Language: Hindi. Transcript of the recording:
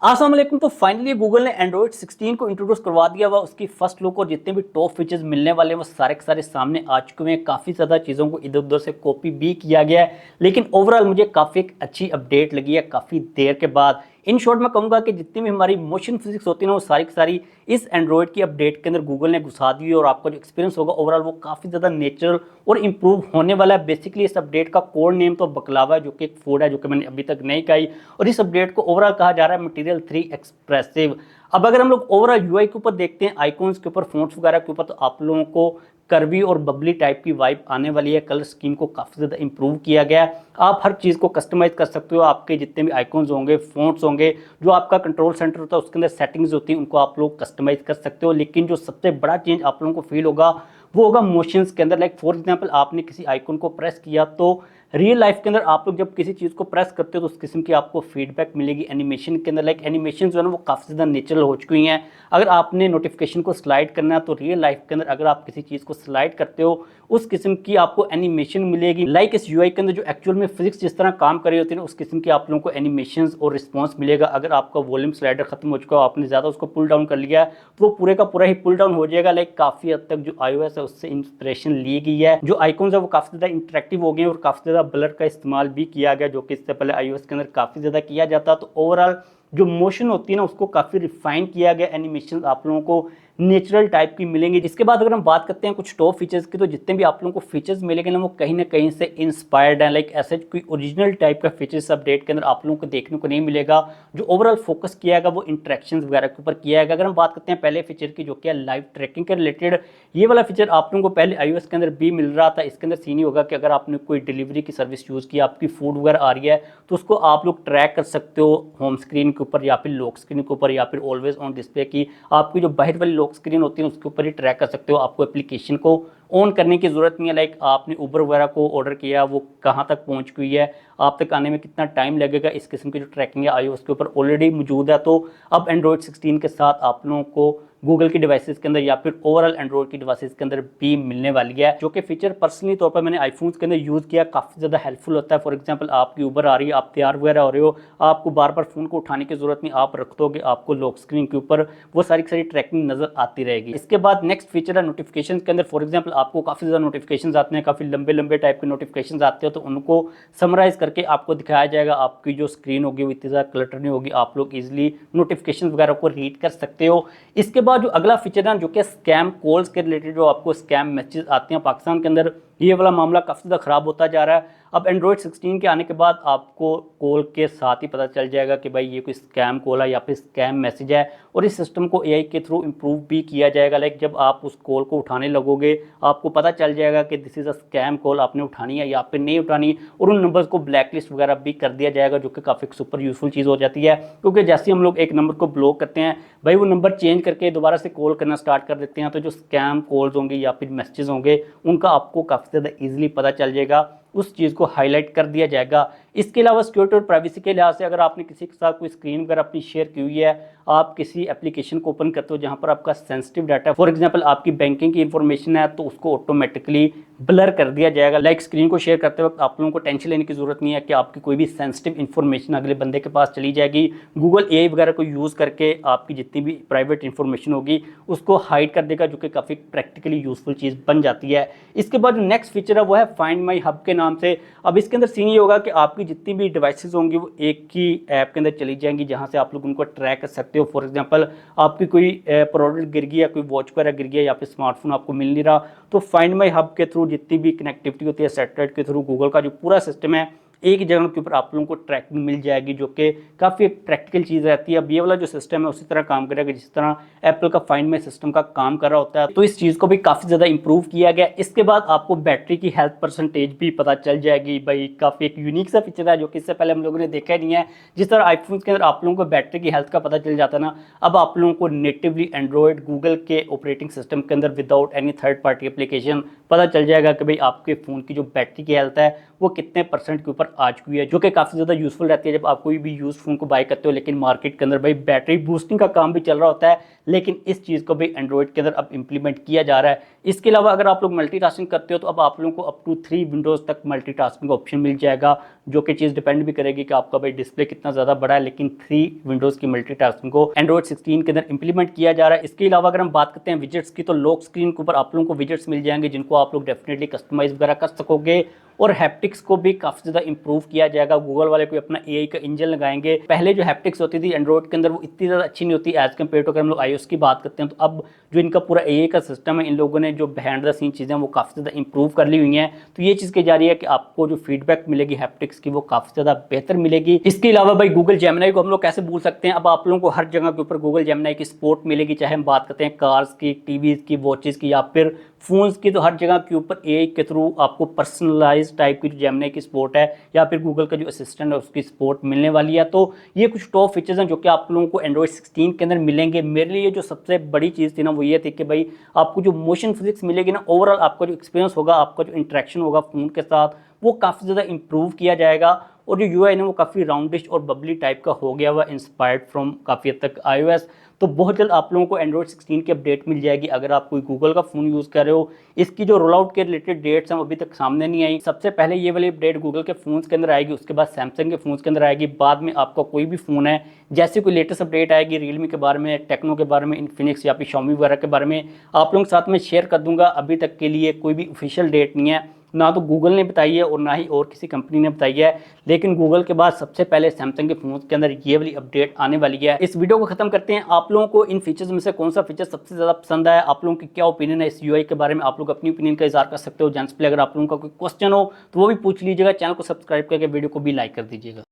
अस्सलाम वालेकुम। तो फाइनली गूगल ने एंड्रॉइड 16 को इंट्रोड्यूस करवा दिया हुआ। उसकी फर्स्ट लुक और जितने भी टॉप फीचर्स मिलने वाले हैं वो सारे के सारे सामने आ चुके हैं। काफ़ी ज़्यादा चीज़ों को इधर उधर से कॉपी भी किया गया है, लेकिन ओवरऑल मुझे काफ़ी एक अच्छी अपडेट लगी है काफ़ी देर के बाद। इन शॉर्ट मैं कहूँगा कि जितनी भी हमारी मोशन फिजिक्स होती है ना, वो सारी की सारी इस एंड्रॉइड की अपडेट के अंदर गूगल ने घुसा दी है और आपका जो एक्सपीरियंस होगा ओवरऑल वो काफ़ी ज़्यादा नेचुरल और इम्प्रूव होने वाला है। बेसिकली इस अपडेट का कोड नेम तो बकलावा है, जो कि एक फूड है जो कि मैंने अभी तक नहीं खाई, और इस अपडेट को ओवरऑल कहा जा रहा है मटेरियल 3 एक्सप्रेसिव। अब अगर हम लोग ओवरऑल यूआई के ऊपर देखते हैं, आइकॉन्स के ऊपर, फोन्ट्स वगैरह के ऊपर, तो आप लोगों को कर्वी और बबली टाइप की वाइब आने वाली है। कलर स्कीम को काफ़ी ज़्यादा इंप्रूव किया गया है। आप हर चीज़ को कस्टमाइज़ कर सकते हो। आपके जितने भी आइकॉन्स होंगे, फोन्ट्स होंगे, जो आपका कंट्रोल सेंटर होता है उसके अंदर सेटिंग्स होती हैं, उनको आप लोग कस्टमाइज़ कर सकते हो। लेकिन जो सबसे बड़ा चेंज आप लोगों को फील होगा वो होगा मोशंस के अंदर। लाइक फॉर एग्जांपल आपने किसी आइकॉन को प्रेस किया तो रियल लाइफ के अंदर आप लोग जब किसी चीज़ को प्रेस करते हो तो उस किस्म की आपको फीडबैक मिलेगी एनिमेशन के अंदर। लाइक एनिमेशन जो है ना वो काफ़ी ज़्यादा नेचुरल हो चुकी हैं। अगर आपने नोटिफिकेशन को स्लाइड करना है तो रियल लाइफ के अंदर अगर आप किसी चीज़ को स्लाइड करते हो उस किस्म की आपको एनिमेशन मिलेगी। लाइक इस यूआई के अंदर जो एक्चुअल में फिजिक्स जिस तरह काम कर रही होती है ना, उस किस्म की आप लोगों को एनिमेशन और रिस्पॉन्स मिलेगा। अगर आपका वॉल्यूम स्लाइडर खत्म हो चुका है, आपने ज़्यादा उसको पुल डाउन कर लिया है, तो वो पूरे का पूरा ही पुल डाउन हो जाएगा। लाइक काफ़ी हद तक जो iOS है उससे इंस्पिरेशन ली गई है। जो आइकॉन्स है वो काफ़ी ज़्यादा इंटरेक्टिव हो गए और काफ़ी ज़्यादा ब्लर का इस्तेमाल भी किया गया, जो कि इससे पहले iOS के अंदर काफ़ी ज़्यादा किया जाता। तो ओवरऑल जो मोशन होती है ना उसको काफ़ी रिफाइन किया गया। एनिमेशन आप लोगों को नेचुरल टाइप की मिलेंगी। इसके बाद अगर हम बात करते हैं कुछ टॉप फीचर्स की, तो जितने भी आप लोगों को फीचर्स मिलेंगे ना वो कहीं ना कहीं से इंस्पायर्ड है। लाइक ऐसे कोई ओरिजिनल टाइप का फीचर्स अपडेट के अंदर आप लोगों को देखने को नहीं मिलेगा। जो ओवरऑल फोकस किया गया वो इंटरेक्शंस वगैरह के ऊपर किया गया। अगर हम बात करते हैं पहले फीचर की, जो कि है लाइव ट्रैकिंग के रिलेटेड, ये वाला फीचर आप लोगों को पहले iOS के अंदर भी मिल रहा था। इसके अंदर सीन ही होगा कि अगर आपने कोई डिलीवरी की सर्विस यूज़ की, आपकी फूड वगैरह आ रही है, तो उसको आप लोग ट्रैक कर सकते हो होम स्क्रीन के ऊपर या फिर लॉक स्क्रीन के ऊपर या फिर ऑलवेज ऑन डिस्प्ले की आपकी जो बाहर वाली लॉक स्क्रीन होती है उसके ऊपर ही ट्रैक कर सकते हो। आपको एप्लीकेशन को ऑन करने की ज़रूरत नहीं है। लाइक आपने उबर वगैरह को ऑर्डर किया, वो कहाँ तक पहुँच गई है, आप तक आने में कितना टाइम लगेगा, इस किस्म की जो ट्रैकिंग है iOS के ऊपर ऑलरेडी मौजूद है। तो अब एंड्रॉइड 16 के साथ आप लोगों को गूगल की डिवाइसेस के अंदर या फिर ओवरऑल एंड्रॉइड की डिवाइसेस के अंदर भी मिलने वाली है, जो कि फीचर पर्सनली तौर पर मैंने आईफोन्स के अंदर यूज़ किया, काफ़ी ज़्यादा हेल्पफुल होता है। फॉर एग्जांपल आपकी उबर आ रही है, आप तैयार वगैरह हो रहे हो, आपको बार बार फ़ोन को उठाने की ज़रूरत नहीं, आप रख दोगे, आपको लॉक स्क्रीन के ऊपर वो सारी की सारी ट्रैकिंग नज़र आती रहेगी। इसके बाद नेक्स्ट फीचर है नोटिफिकेशन के अंदर। फॉर एग्जाम्पल आपको काफ़ी ज़्यादा नोटिफिकेशन आते हैं, काफ़ी लंबे लंबे टाइप के नोटिफिकेशन आते हैं, तो उनको समराइज़ करके आपको दिखाया जाएगा। आपकी जो स्क्रीन होगी वो इतनी ज़्यादा क्लटर नहीं होगी, आप लोग ईजिली नोटिफिकेशन वगैरह को रीड कर सकते हो। इसके बाद जो अगला फीचर है जो कि स्कैम कॉल्स के रिलेटेड, जो आपको स्कैम मैसेज आते हैं पाकिस्तान के अंदर, ये वाला मामला काफ़ी ज़्यादा ख़राब होता जा रहा है। अब एंड्रॉइड 16 के आने के बाद आपको कॉल के साथ ही पता चल जाएगा कि भाई ये कोई स्कैम कॉल है या फिर स्कैम मैसेज है, और इस सिस्टम को एआई के थ्रू इम्प्रूव भी किया जाएगा। लाइक जब आप उस कॉल को उठाने लगोगे आपको पता चल जाएगा कि this is a scam call, आपने उठानी है या फिर नहीं उठानी, और उन नंबर्स को ब्लैक लिस्ट वगैरह भी कर दिया जाएगा, जो कि काफ़ी सुपर यूजफुल चीज़ हो जाती है। क्योंकि जैसे हम लोग एक नंबर को ब्लॉक करते हैं, भाई वो नंबर चेंज करके दोबारा से कॉल करना स्टार्ट कर देते हैं, तो जो स्कैम कॉल्स होंगे या फिर मैसेजेस होंगे उनका आपको काफ़ी ज़्यादा ईजिली पता चल जाएगा, उस चीज़ को हाईलाइट कर दिया जाएगा। इसके अलावा सिक्योरिटी और प्राइवेसी के लिहाज से अगर आपने किसी के साथ कोई स्क्रीन वगैरह अपनी शेयर की हुई है, आप किसी एप्लीकेशन को ओपन करते हो जहां पर आपका सेंसिटिव डाटा है, फॉर एग्जांपल आपकी बैंकिंग की इंफॉर्मेशन है, तो उसको ऑटोमेटिकली ब्लर कर दिया जाएगा। लाइक स्क्रीन को शेयर करते वक्त आप लोगों को टेंशन लेने की जरूरत नहीं है कि आपकी कोई भी सेंसिटिव इंफॉर्मेशन अगले बंदे के पास चली जाएगी। गूगल एआई वगैरह को यूज़ करके आपकी जितनी भी प्राइवेट इंफॉर्मेशन होगी उसको हाइड कर देगा, जो कि काफ़ी प्रैक्टिकली यूजफुल चीज़ बन जाती है। इसके बाद जो नेक्स्ट फीचर है वो है फाइंड माई हब के नाम से। अब इसके अंदर सीन ये होगा कि आपकी जितनी भी डिवाइसेस होंगी वो एक ही ऐप के अंदर चली जाएंगी, जहां से आप लोग उनको ट्रैक कर सकते हो। फॉर एग्जांपल आपकी कोई प्रोडक्ट गिर गया, कोई वॉच वगैरह गिर गया या फिर स्मार्टफोन आपको मिल नहीं रहा, तो फाइंड माई हब के थ्रू जितनी भी कनेक्टिविटी होती है सैटेलाइट के थ्रू, गूगल का जो पूरा सिस्टम है एक जगह के ऊपर आप लोगों को ट्रैकिंग मिल जाएगी, जो कि काफ़ी एक प्रैक्टिकल चीज़ रहती है। अब ये वाला जो सिस्टम है उसी तरह काम करेगा जिस तरह एप्पल का फाइंड माई सिस्टम का काम कर रहा होता है, तो इस चीज़ को भी काफ़ी ज़्यादा इंप्रूव किया गया। इसके बाद आपको बैटरी की हेल्थ परसेंटेज भी पता चल जाएगी। भाई काफ़ी एक यूनिक सा फीचर है जो कि इससे पहले हम लोगों ने देखा नहीं है। जिस तरह आईफोन के अंदर आप लोगों को बैटरी की हेल्थ का पता चल जाता है ना, अब आप लोगों को नेटिवली एंड्रॉयड गूगल के ऑपरेटिंग सिस्टम के अंदर without any third party application पता चल जाएगा कि भाई आपके फ़ोन की जो बैटरी की हेल्थ है वो कितने परसेंट के ऊपर आ चुकी है, जो कि काफ़ी ज़्यादा यूजफुल रहती है जब आप कोई भी यूज फ़ोन को बाय करते हो। लेकिन मार्केट के अंदर भाई बैटरी बूस्टिंग का काम भी चल रहा होता है, लेकिन इस चीज़ को भी एंड्रॉइड के अंदर अब इंप्लीमेंट किया जा रहा है। इसके अलावा अगर आप लोग मल्टीटास्किंग करते हो तो अब आप लोगों को अप टू 3 विंडोज़ तक मल्टीटास्किंग का ऑप्शन मिल जाएगा, जो कि चीज़ डिपेंड भी करेगी कि आपका भाई डिस्प्ले कितना ज़्यादा बड़ा है। लेकिन 3 विंडोज़ की मल्टीटास्किंग को एंड्रॉइड 16 के अंदर इंप्लीमेंट किया जा रहा है। इसके अलावा अगर हम बात करते हैं विजेट्स की, तो लॉक स्क्रीन के ऊपर आप लोगों को विजेट्स मिल जाएंगे जिनको आप लोग डेफिनेटली कस्टमाइज वगैरह कर सकोगे। और हैप्टिक्स को भी काफ़ी ज़्यादा इंप्रूव किया जाएगा। गूगल वाले कोई अपना एआई का इंजन लगाएंगे। पहले जो हैप्टिक्स होती थी एंड्रॉइड के अंदर वो इतनी ज़्यादा अच्छी नहीं होती एज़ कम्पेयर टू अगर हम लोग iOS की बात करते हैं। तो अब जो इनका पूरा एआई का सिस्टम है, इन लोगों ने जो बिहाइंड द सीन चीज़ें वो काफ़ी ज़्यादा इंप्रूव कर ली हुई हैं। तो ये चीज़ की जा रही है कि आपको जो फीडबैक मिलेगी हैप्टिक्स की वो काफ़ी ज़्यादा बेहतर मिलेगी। इसके अलावा भाई गूगल जेमिनी को हम लोग कैसे भूल सकते हैं। अब आप लोगों को हर जगह के ऊपर गूगल जेमिनी की सपोर्ट मिलेगी, चाहे हम बात करते हैं कार्स की, टीवीज़ की, वॉचेज़ की या फिर फ़ोन्स की। तो हर जगह के ऊपर एआई के थ्रू आपको पर्सनलाइज टाइप की जो जेमिनी की सपोर्ट है या फिर गूगल का जो असिस्टेंट है उसकी सपोर्ट मिलने वाली है। तो ये कुछ टॉप फीचर्स हैं जो कि आप लोगों को एंड्रॉइड 16 के अंदर मिलेंगे। मेरे लिए जो सबसे बड़ी चीज़ थी ना वो ये थी कि भाई आपको जो मोशन फिजिक्स मिलेगी ना, ओवरऑल आपका जो एक्सपीरियंस होगा, आपका जो इंटरेक्शन होगा फ़ोन के साथ, वो काफ़ी ज़्यादा इंप्रूव किया जाएगा। और जो यूआई है वो काफ़ी राउंडिश और बबली टाइप का हो गया हुआ, इंस्पायर्ड फ्रॉम काफ़ी हद तक iOS। तो बहुत जल्द आप लोगों को एंड्रॉइड 16 की अपडेट मिल जाएगी अगर आप कोई गूगल का फ़ोन यूज़ कर रहे हो। इसकी जो रोल आउट के रिलेटेड डेट्स हैं अभी तक सामने नहीं आई। सबसे पहले ये वाली अपडेट गूगल के फ़ोन्स के अंदर आएगी, उसके बाद सैमसंग के फ़ोन्स के अंदर आएगी, बाद में आपका कोई भी फ़ोन है जैसे कोई लेटेस्ट अपडेट आएगी रियलमी के बारे में, टेक्नो के बारे में, इन्फिनिक्स या फिर Xiaomi वगैरह के बारे में आप लोगों के साथ में शेयर कर दूंगा। अभी तक के लिए कोई भी ऑफिशियल डेट नहीं है, ना तो गूगल ने बताई है और ना ही और किसी कंपनी ने बताई है। लेकिन गूगल के बाद सबसे पहले सैमसंग के फोन के अंदर ये वाली अपडेट आने वाली है। इस वीडियो को खत्म करते हैं। आप लोगों को इन फीचर्स में से कौन सा फीचर सबसे ज़्यादा पसंद आया, आप लोगों की क्या ओपिनियन है इस यूआई के बारे में, आप लोग अपनी ओपिनियन का इज़हार कर सकते हो। जेंट्स प्ले अगर आप लोगों का कोई क्वेश्चन हो तो वो भी पूछ लीजिएगा। चैनल को सब्सक्राइब करके वीडियो को भी लाइक कर दीजिएगा।